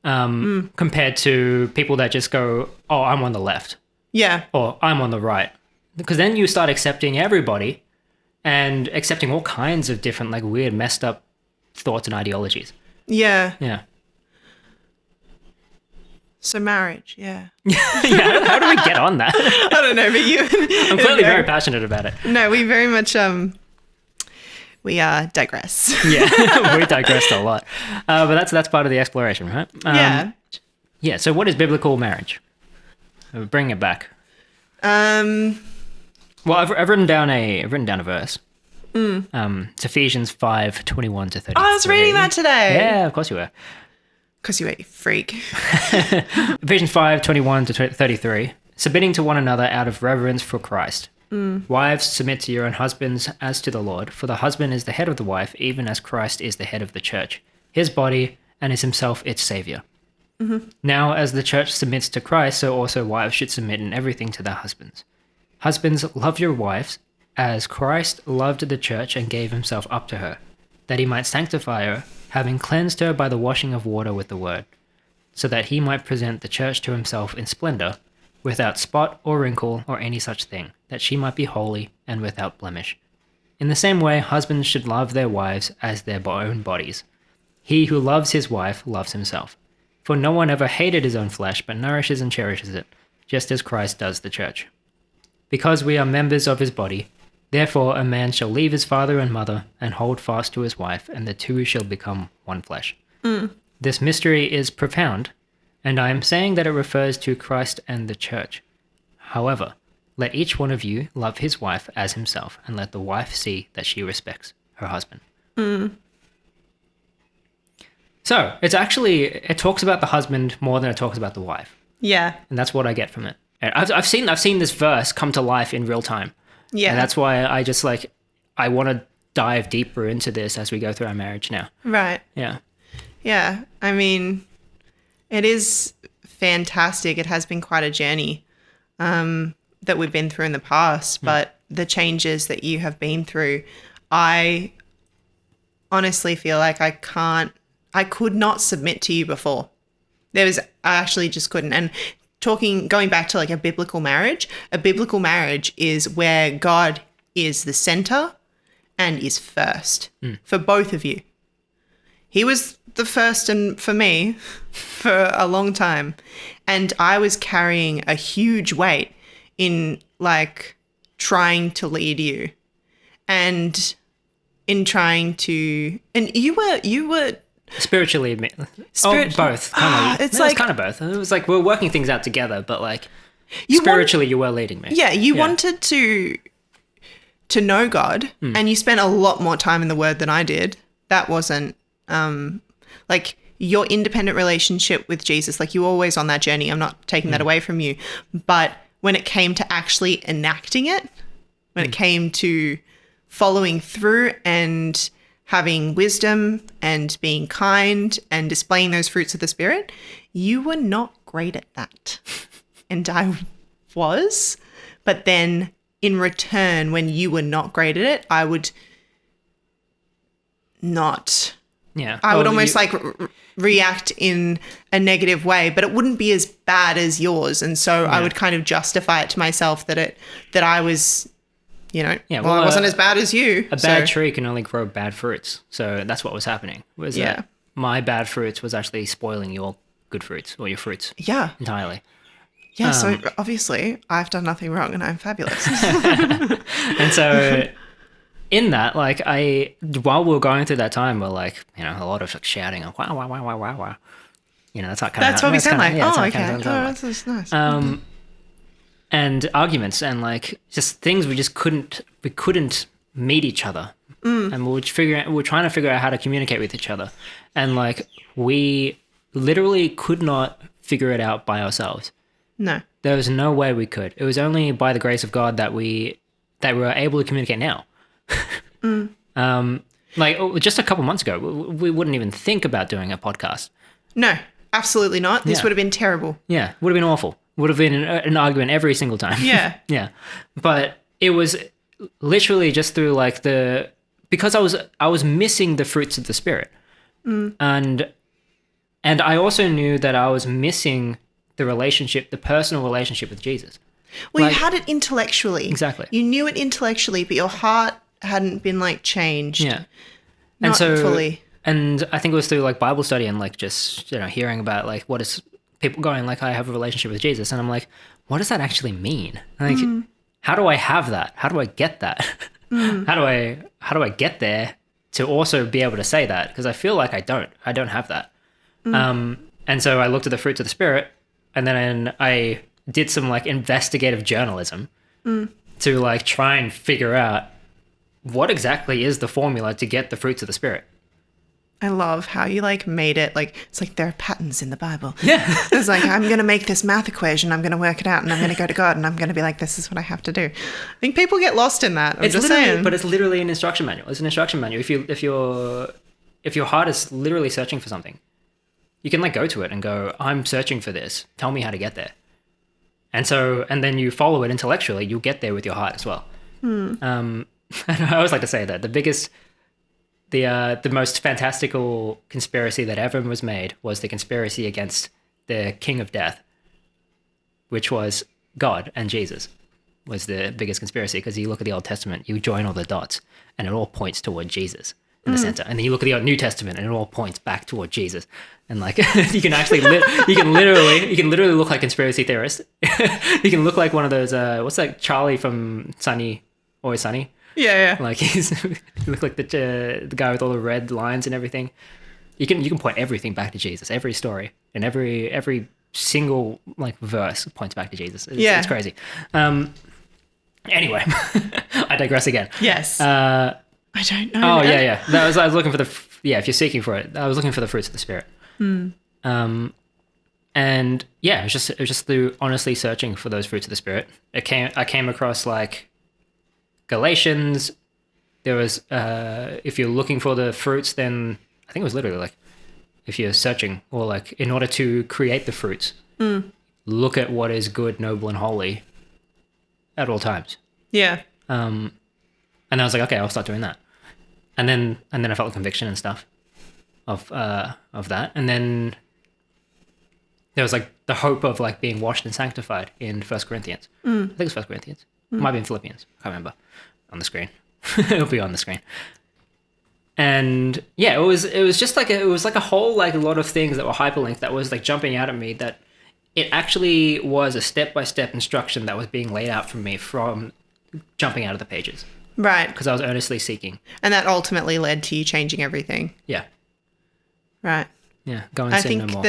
compared to people that just go, oh, I'm on the left. Yeah. Or I'm on the right. Because then you start accepting everybody and accepting all kinds of different, like, weird, messed up thoughts and ideologies. Yeah. Yeah. So marriage, yeah. Yeah, how do we get on that? I don't know, but you. I'm clearly very passionate about it. No, we very much we digress. Yeah, we digressed a lot, but that's part of the exploration, right? Yeah. Yeah. So, what is biblical marriage? Bring it back. Well, I've written down a verse. It's Ephesians 5:21 to 33. I was reading that today. Yeah, of course you were. Because you are a freak. Ephesians 5:21 to 33. Submitting to one another out of reverence for Christ. Wives, submit to your own husbands as to the Lord, for the husband is the head of the wife, even as Christ is the head of the church, his body, and is himself its savior. Now, as the church submits to Christ, so also wives should submit in everything to their husbands. Husbands, love your wives, as Christ loved the church and gave himself up to her, that he might sanctify her, having cleansed her by the washing of water with the word, so that he might present the church to himself in splendor, without spot or wrinkle or any such thing, that she might be holy and without blemish. In the same way, husbands should love their wives as their own bodies. He who loves his wife loves himself. For no one ever hated his own flesh, but nourishes and cherishes it, just as Christ does the church. Because we are members of his body, therefore a man shall leave his father and mother and hold fast to his wife, and the two shall become one flesh. This mystery is profound, and I am saying that it refers to Christ and the church. However, let each one of you love his wife as himself, and let the wife see that she respects her husband. So it talks about the husband more than it talks about the wife, Yeah. and that's what I get from it. And I've seen this verse come to life in real time. Yeah. And that's why I want to dive deeper into this as we go through our marriage now. Right. Yeah. Yeah. I mean, it is fantastic. It has been quite a journey that we've been through in the past, but the changes that you have been through, I honestly feel like I could not submit to you before. I actually just couldn't. And going back to like a biblical marriage is where God is the center and is first for both of you. He was the first and for me for a long time. And I was carrying a huge weight in like trying to lead you and in trying to, and you were Spiritually, both. It's kind of both. It was like we're working things out together, but like spiritually, you were leading me. Yeah, you wanted to know God, and you spent a lot more time in the Word than I did. That wasn't like your independent relationship with Jesus. Like you were always on that journey. I'm not taking that away from you, but when it came to actually enacting it, when it came to following through and having wisdom and being kind and displaying those fruits of the Spirit, you were not great at that. And I was. But then in return, when you were not great at it, I would not. Yeah. I would almost react in a negative way, but it wouldn't be as bad as yours. And so I would kind of justify it to myself that I was, I wasn't as bad as you. A bad tree can only grow bad fruits. So that's what was happening. That my bad fruits was actually spoiling your good fruits or your fruits. Yeah. Entirely. Yeah. So obviously I've done nothing wrong and I'm fabulous. And so in that, like while we were going through that time, we're like, a lot of like shouting, wow, wow, wow, wow, wow, wow. That's how kind of. That's what we sound like. Yeah, oh, okay. Oh, that's nice. And arguments and like just things we couldn't meet each other, and we were trying to figure out how to communicate with each other, and like we literally could not figure it out by ourselves. No, there was no way we could. It was only by the grace of God that we were able to communicate now. Just a couple months ago, we wouldn't even think about doing a podcast. No, absolutely not. This would have been terrible. Yeah, would have been awful. Would have been an argument every single time. Yeah. Yeah. But it was literally just through like because I was missing the fruits of the Spirit. And I also knew that I was missing the personal relationship with Jesus. Well, you had it intellectually. Exactly. You knew it intellectually, but your heart hadn't been like changed. Yeah. Not fully. And I think it was through like Bible study and like just, hearing about like what does people going like, I have a relationship with Jesus. And I'm like, what does that actually mean? Like, how do I have that? How do I get that? How do I get there to also be able to say that? Because I feel like I don't have that. And so I looked at the fruits of the Spirit, and then I did some like investigative journalism to like try and figure out what exactly is the formula to get the fruits of the Spirit. I love how you like made it like it's like there are patterns in the Bible. Yeah. It's like I'm going to make this math equation, I'm going to work it out, and I'm going to go to God, and I'm going to be like, this is what I have to do. I think people get lost in that. I'm just saying. But it's literally an instruction manual. It's an instruction manual. If your heart is literally searching for something, you can like go to it and go, I'm searching for this. Tell me how to get there. And then you follow it intellectually, you'll get there with your heart as well. And I always like to say that the most fantastical conspiracy that ever was made was the conspiracy against the king of death, which was God and Jesus was the biggest conspiracy. Because you look at the Old Testament, you join all the dots and it all points toward Jesus in the center. And then you look at the New Testament and it all points back toward Jesus. And like you can actually you can literally look like conspiracy theorists. You can look like one of those what's that Charlie from Always Sunny? Yeah. Like you look like the guy with all the red lines and everything. You can point everything back to Jesus. Every story and every single like verse points back to Jesus. It's crazy. Anyway, I digress again. Yes. I don't know. Oh yeah. I was looking for if you're seeking for it, I was looking for the fruits of the Spirit. And yeah, it was just through honestly searching for those fruits of the Spirit. I came across like Galatians. There was if you're looking for the fruits, then I think it was literally like if you're searching or like in order to create the fruits, look at what is good, noble, and holy at all times. Yeah. And I was like, okay, I'll start doing that. And then I felt the conviction and stuff of that. And then there was like the hope of like being washed and sanctified in 1 Corinthians. I think it's 1 Corinthians. It might be in Philippians. I can't remember. On the screen. It'll be on the screen. And yeah, it was just like it was like a whole like a lot of things that were hyperlinked that was like jumping out at me, that it actually was a step-by-step instruction that was being laid out for me from jumping out of the pages. Right. Because I was earnestly seeking. And that ultimately led to you changing everything. Yeah. Right. Yeah. Go and sin no more.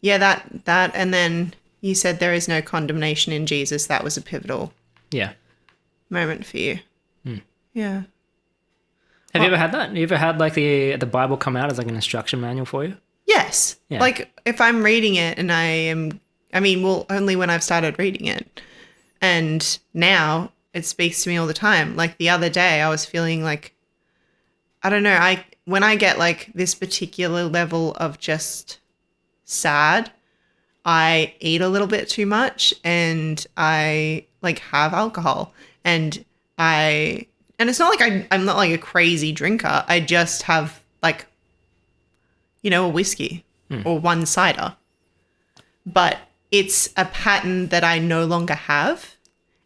That and then you said there is no condemnation in Jesus. That was a pivotal moment for you. Yeah. Have you ever had that? You ever had like the Bible come out as like an instruction manual for you? Yes. Yeah. Like if I'm reading it and only when I've started reading it. And now it speaks to me all the time. Like the other day I was feeling like, I don't know, when I get like this particular level of just sad, I eat a little bit too much and I like have alcohol and it's not like I'm not like a crazy drinker. I just have like, a whiskey or one cider, but it's a pattern that I no longer have.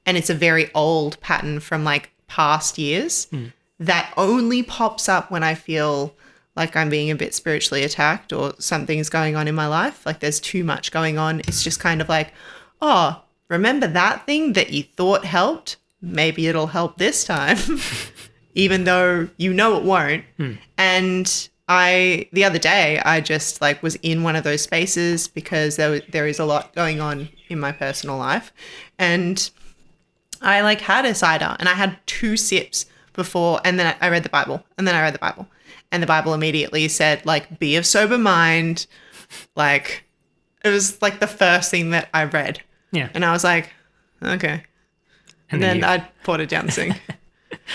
And it's a very old pattern from like past years that only pops up when I feel like I'm being a bit spiritually attacked or something's going on in my life. Like there's too much going on. It's just kind of like, oh, remember that thing that you thought helped? Maybe it'll help this time, even though it won't. And the other day, I just like was in one of those spaces because there is a lot going on in my personal life. And I like had a cider and I had 2 sips before, and then I read the Bible, and then I read the Bible. And the Bible immediately said, like, be of sober mind. Like, it was like the first thing that I read. Yeah. And I was like, okay. And then I poured it down the sink.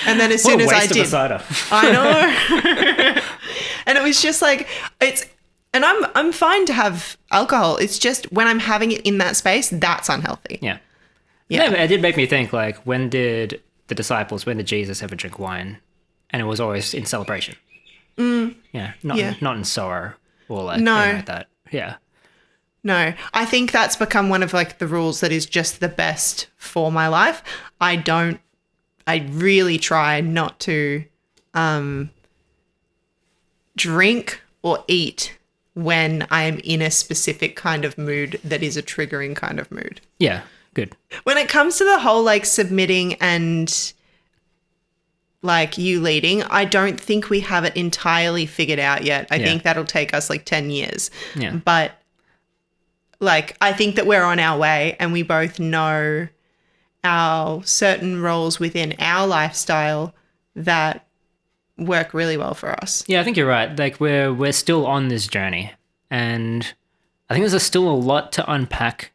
And then as soon as I did, cider. I know. And it was just like, and I'm fine to have alcohol. It's just when I'm having it in that space, that's unhealthy. Yeah. Yeah, but it did make me think, like, when did Jesus ever drink wine? And it was always in celebration. Yeah, not in sorrow or like anything like that. Yeah. No, I think that's become one of like the rules that is just the best for my life. I really try not to drink or eat when I am in a specific kind of mood that is a triggering kind of mood. Yeah, good. When it comes to the whole like submitting and like you leading, I don't think we have it entirely figured out yet. I think that'll take us like 10 years. Yeah. But like, I think that we're on our way, and we both know our certain roles within our lifestyle that work really well for us. Yeah, I think you're right. Like we're still on this journey, and I think there's still a lot to unpack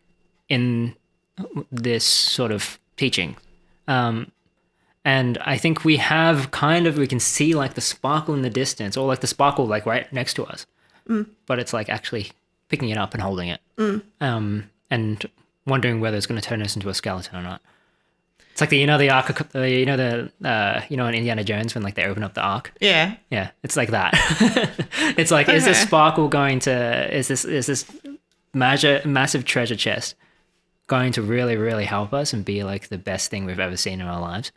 in this sort of teaching. And I think we have we can see like the sparkle in the distance, or like the sparkle like right next to us. But it's like actually picking it up and holding it. And wondering whether it's going to turn us into a skeleton or not. It's like the ark, in Indiana Jones when like they open up the ark. Yeah. Yeah, it's like that. It's like, is this sparkle is this massive treasure chest going to really, really help us and be like the best thing we've ever seen in our lives?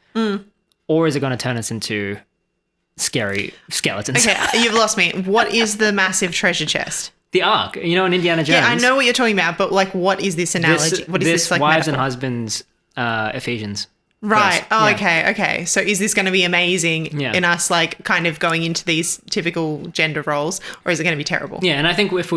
Or is it going to turn us into scary skeletons? Okay, you've lost me. What is the massive treasure chest? The ark, in Indiana Jones. Yeah, I know what you're talking about, but like, what is this analogy? What is this like wives metaphor? and husbands, Ephesians. Right. Verse. Oh, Yeah. okay. So is this going to be amazing in us like kind of going into these typical gender roles, or is it going to be terrible? Yeah, and I think if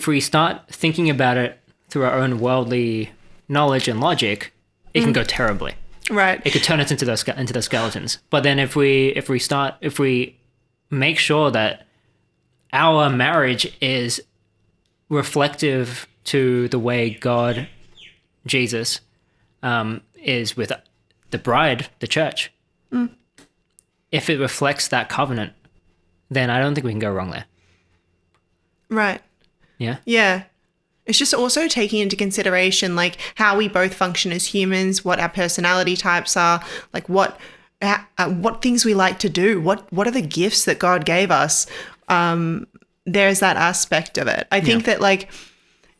we start thinking about it through our own worldly knowledge and logic, it can go terribly. Right. It could turn us into those skeletons. But then if we make sure that our marriage is reflective to the way God, Jesus, is with the bride, the church. If it reflects that covenant, then I don't think we can go wrong there. Right. Yeah? Yeah. It's just also taking into consideration like how we both function as humans, what our personality types are, like what things we like to do, what are the gifts that God gave us. There's that aspect of it. I think that like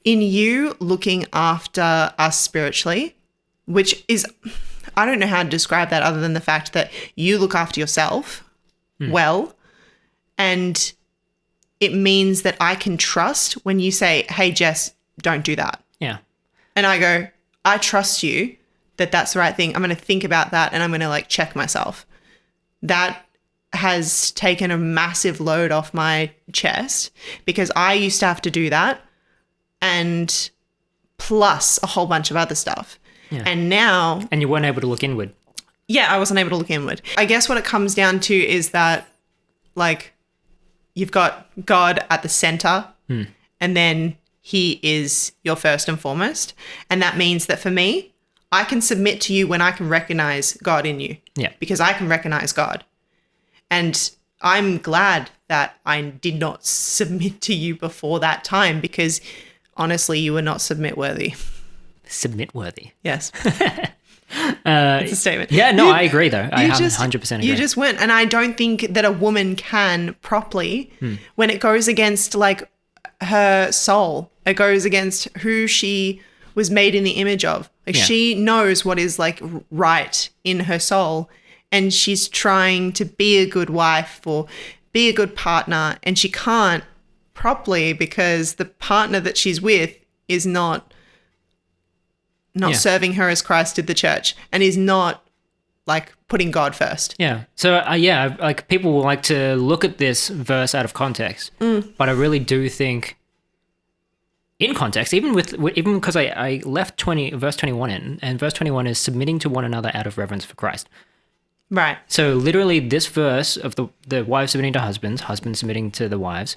in you looking after us spiritually, which is, I don't know how to describe that other than the fact that you look after yourself well, and it means that I can trust when you say, hey, Jess, don't do that. Yeah. And I go, I trust you that that's the right thing. I'm going to think about that, and I'm going to like check myself. That has taken a massive load off my chest, because I used to have to do that, and plus a whole bunch of other stuff. Yeah. And now... And you weren't able to look inward. Yeah, I wasn't able to look inward. I guess what it comes down to is that like you've got God at the center, and then he is your first and foremost. And that means that for me, I can submit to you when I can recognize God in you. Yeah. Because I can recognize God. And I'm glad that I did not submit to you before that time, because honestly, you were not submit worthy. Submit worthy. Yes. It's a statement. Yeah, no, I agree though. I 100% agree. You just went, and I don't think that a woman can properly when it goes against like her soul. It goes against who she was made in the image of. Like she knows what is like right in her soul, and she's trying to be a good wife or be a good partner, and she can't properly because the partner that she's with is not serving her as Christ did the church, and is not like putting God first. Yeah. So like people will like to look at this verse out of context, but I really do think in context, even because I left verse 21 in, and verse 21 is submitting to one another out of reverence for Christ. Right. So literally this verse of the wives submitting to husbands submitting to the wives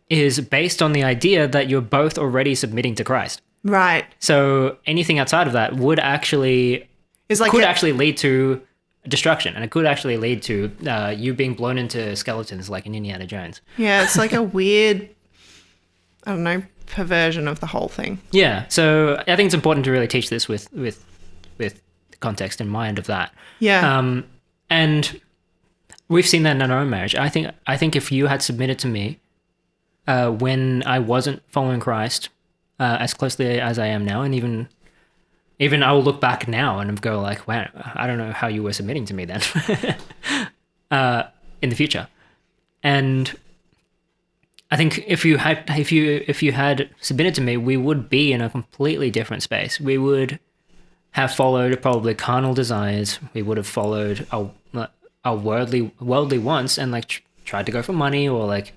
is based on the idea that you're both already submitting to Christ. Right. So anything outside of that would actually lead to destruction, and it could actually lead to you being blown into skeletons like in Indiana Jones. Yeah, it's like a weird, I don't know, perversion of the whole thing. Yeah. So I think it's important to really teach this with context in mind of that. Yeah. And we've seen that in our own marriage. I think if you had submitted to me when I wasn't following Christ as closely as I am now, and even I will look back now and go like, wow, I don't know how you were submitting to me then in the future. And I think if you had submitted to me, we would be in a completely different space. We would have followed probably carnal desires. We would have followed our worldly wants and like tried to go for money or like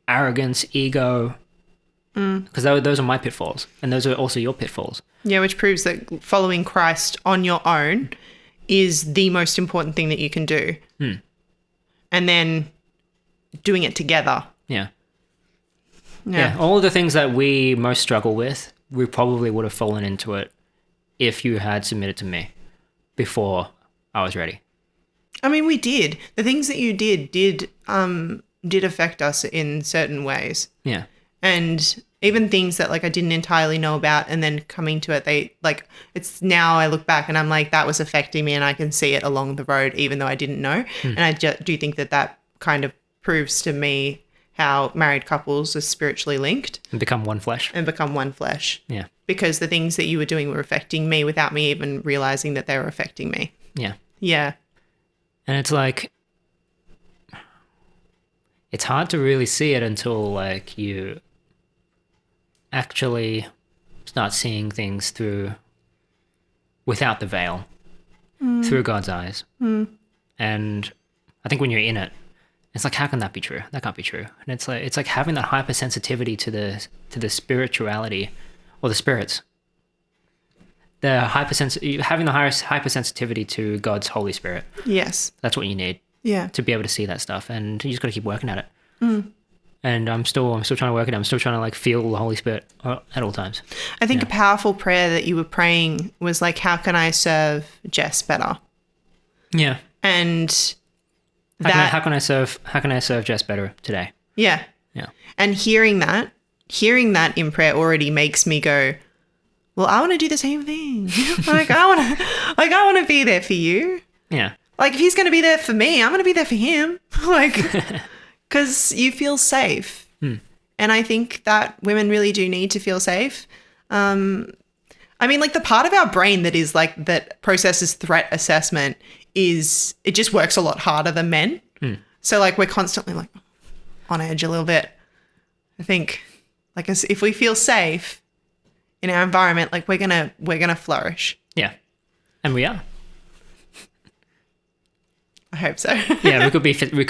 arrogance, ego. Because those are my pitfalls, and those are also your pitfalls. Yeah, which proves that following Christ on your own is the most important thing that you can do. And then doing it together. Yeah. All of the things that we most struggle with, we probably would have fallen into it if you had submitted to me before I was ready. I mean, we did. The things that you did affect us in certain ways. Yeah. And even things that like I didn't entirely know about, and then coming to it, it's now I look back and I'm like, that was affecting me, and I can see it along the road, even though I didn't know. And I do think that kind of proves to me how married couples are spiritually linked. And become one flesh. Yeah. Because the things that you were doing were affecting me without me even realizing that they were affecting me. Yeah. Yeah. And it's like, it's hard to really see it until like you actually start seeing things without the veil, through God's eyes. And I think when you're in it, it's like, how can that be true? That can't be true. And it's like having that hypersensitivity to the spirituality or the spirits. Having the highest hypersensitivity to God's Holy Spirit. Yes. That's what you need. Yeah. To be able to see that stuff, and you just got to keep working at it. And I'm still trying to work it out. I'm still trying to like feel the Holy Spirit at all times. I think a powerful prayer that you were praying was like, how can I serve Jess better? Yeah. And how can I serve Jess better today? Yeah. Yeah. And hearing that in prayer already makes me go, well, I want to do the same thing. I want to be there for you. Yeah. Like if he's going to be there for me, I'm going to be there for him. Like, because you feel safe. And I think that women really do need to feel safe. I mean, like the part of our brain that processes threat assessment it just works a lot harder than men. So like we're constantly like on edge a little bit. I think like if we feel safe in our environment, like we're gonna flourish. Yeah. And we are. I hope so. Yeah, we could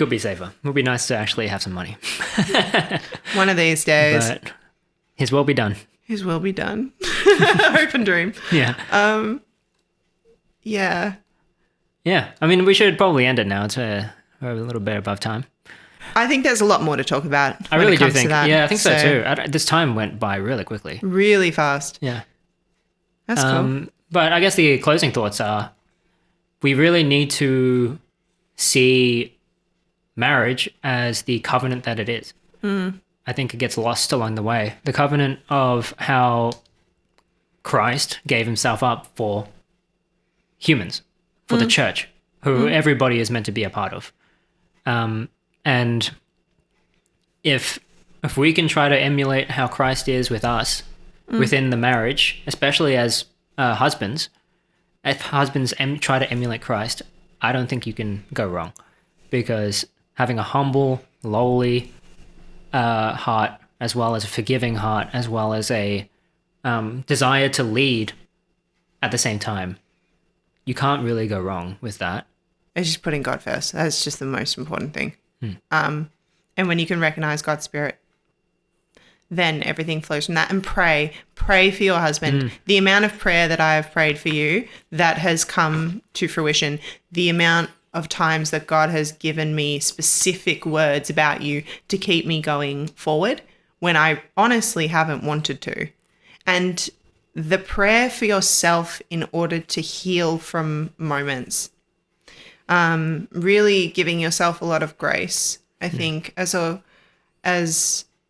be safer. It would be nice to actually have some money. One of these days. But his will be done. His will be done. Hope and dream. Yeah. Yeah. Yeah. I mean, we should probably end it now. It's we're a little bit above time. I think there's a lot more to talk about. I really do think. Yeah, I think so too. This time went by really quickly. Really fast. Yeah. That's cool. But I guess the closing thoughts are, we really need to see marriage as the covenant that it is. I think it gets lost along the way. The covenant of how Christ gave himself up for humans, for the church, who everybody is meant to be a part of. And if we can try to emulate how Christ is with us within the marriage, especially as husbands, if husbands try to emulate Christ, I don't think you can go wrong, because having a humble, lowly heart, as well as a forgiving heart, as well as a desire to lead at the same time, you can't really go wrong with that. It's just putting God first. That's just the most important thing. And when you can recognize God's Spirit, then everything flows from that. And pray for your husband. The amount of prayer that I have prayed for you that has come to fruition, the amount of times that God has given me specific words about you to keep me going forward when I honestly haven't wanted to. And the prayer for yourself in order to heal from moments, really giving yourself a lot of grace, I think, as a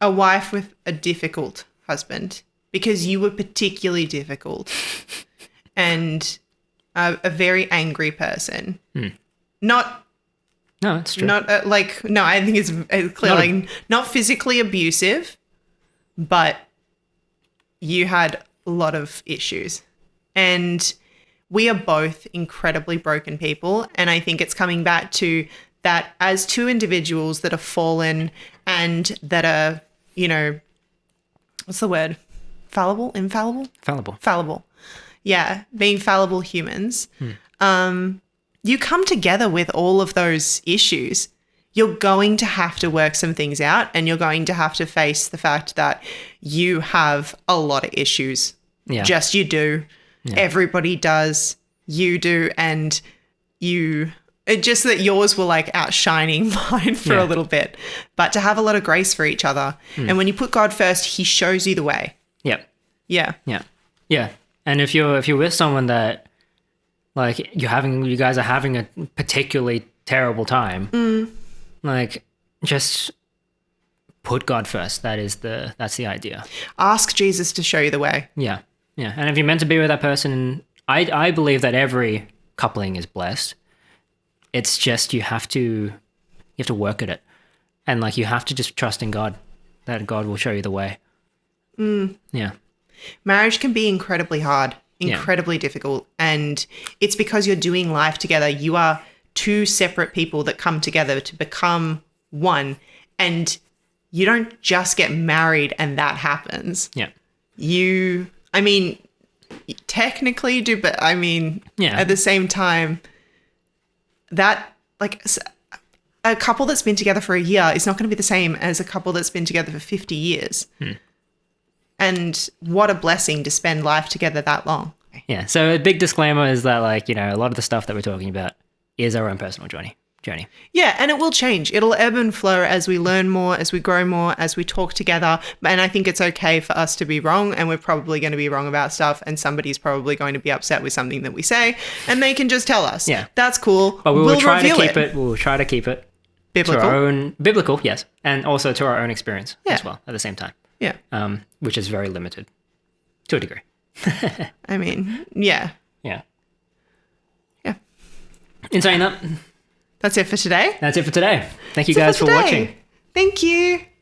wife with a difficult husband, because you were particularly difficult and a very angry person. No, it's true. I think it's clearly not physically abusive, but you had a lot of issues. And we are both incredibly broken people. And I think it's coming back to that as two individuals that are fallen and that are, you know, what's the word? Fallible? Infallible? Fallible. Fallible. Yeah, being fallible humans. You come together with all of those issues. You're going to have to work some things out, and you're going to have to face the fact that you have a lot of issues. Yeah. Just you do. Yeah. Everybody does. You do. And just that yours were like outshining mine for a little bit. But to have a lot of grace for each other. And when you put God first, he shows you the way. Yep. Yeah. Yeah. Yeah. And if you're with someone that like you guys are having a particularly terrible time, like just put God first. That's the idea. Ask Jesus to show you the way. Yeah. Yeah. And if you're meant to be with that person, I believe that every coupling is blessed. It's just you have to work at it. And like you have to just trust in God, that God will show you the way. Yeah. Marriage can be incredibly hard, incredibly difficult. And it's because you're doing life together. You are two separate people that come together to become one. And you don't just get married and that happens. Yeah. I mean, technically you do, but I mean, at the same time, that like a couple that's been together for a year is not going to be the same as a couple that's been together for 50 years. And what a blessing to spend life together that long. Yeah. So a big disclaimer is that like, you know, a lot of the stuff that we're talking about is our own personal journey. Yeah. And it will change. It'll ebb and flow as we learn more, as we grow more, as we talk together. And I think it's okay for us to be wrong, and we're probably going to be wrong about stuff, and somebody's probably going to be upset with something that we say, and they can just tell us. Yeah. That's cool. But we'll try to keep it. We'll try to keep it biblical. To our own biblical, yes. And also to our own experience as well at the same time. Yeah. Which is very limited to a degree. I mean, yeah. Yeah. Yeah. In saying that, that's it for today. Thank you guys for watching. Thank you.